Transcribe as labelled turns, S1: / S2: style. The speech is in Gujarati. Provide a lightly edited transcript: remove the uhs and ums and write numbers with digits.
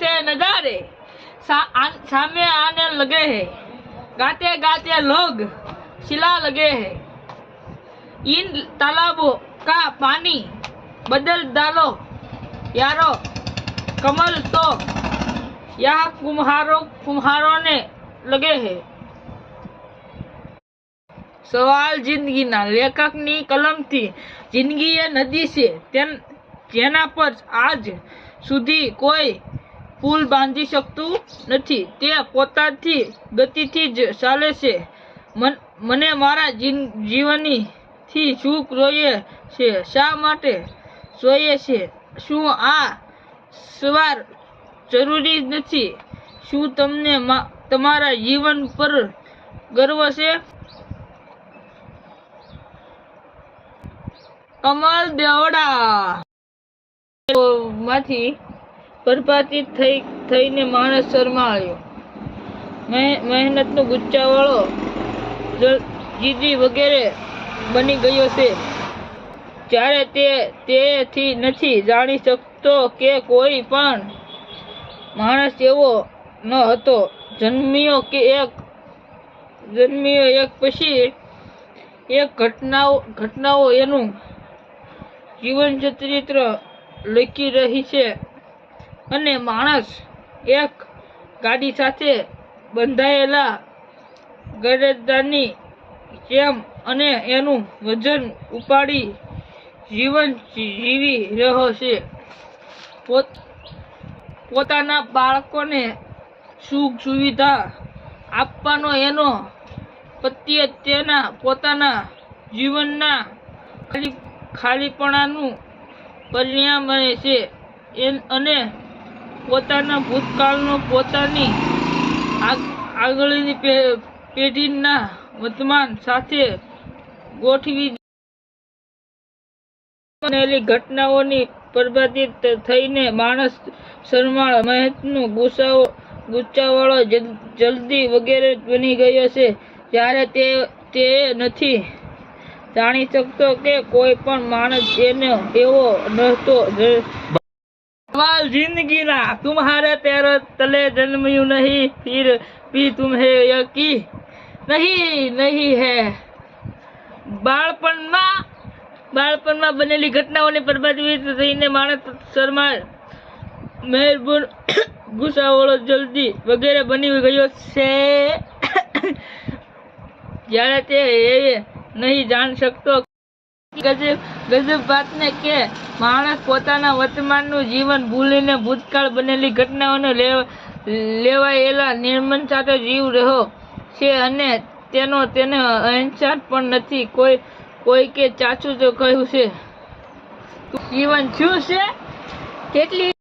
S1: ऐसे नजारे सामने आने लगे हैं, गाते गाते लोग चिल्ला लगे हैं, इन तालाबों का पानी बदल डालो यारो, कमल तो यहाँ कुम्हारों ने लगे हैं। સવાલ જિંદગીના લેખકની કલમથી જિંદગી એ નદી છે જેના પર આજ સુધી કોઈ પુલ બાંધી શકતું નથી, તે પોતાની ગતિથી જ ચાલે છે। મને મારા જીવનથી શું જોઈએ છે, શા માટે જોઈએ છે, શું આ સવાર જરૂરી નથી, શું તમને તમારા જીવન પર ગર્વ છે? કમલ દેવડા માંથી પ્રભાતિત થઈને માણસ શરમાયો, મહેનતનો ગુચ્ચાવાળો, જીદી વગેરે બની ગયો છે। જ્યારે તેથી નથી જાણી શકતો કે કોઈ પણ માણસ એવો ન હતો, જન્મ્યો એક પછી એક ઘટનાઓ એનું જીવન ચરિત્ર લખી રહી છે, અને માણસ એક ગાડી સાથે બંધાયેલા ગળેદાની જેમ અને એનું વજન ઉપાડી જીવન જીવી રહ્યો છે। પોતાના બાળકોને સુખ સુવિધા આપવાનો એનો પ્રત્યે તેના પોતાના જીવનના ખાલીપણાનું પરિણામ બને છે, અને પોતાના ભૂતકાળનો પોતાની આગળની પેઢીના વર્તમાન સાથે ગોઠવી બનેલી ઘટનાઓની પ્રભાતિત થઈને માણસ શરમાળ, મહેનતનો ગુચ્ચાવાળો, જલ્દી વગેરે બની ગયો છે। જ્યારે તે નથી જાણી શકતો કે કોઈ પણ માણસ એવો નહોતો। सवाल जिंदगीना तुम्हारे पैरों तले जन्म्યું नहीं, फिर भी तुम्हें यकीन नहीं है। બાળપણમાં બનેલી ઘટનાઓને પ્રભાવિત થઈને માણસ શરમાળ, મહેરબાન, ગુસ્સાવાળો, જલ્દી વગેરે બની ગયો છે। જ્યારે તે નહીં જાણી શકતો ગજબ વાત ને કે માણસ પોતાના વર્તમાનનું જીવન ભૂલીને ભૂતકાળ બનેલી કહનાઓને લેવાયેલા નિર્માણ સાથે જીવ રહ્યો છે, અને તેને અહેસાસ પણ નથી। કોઈ કે ચાચું તો કહ્યું છે, જીવન શું છે, કેટલી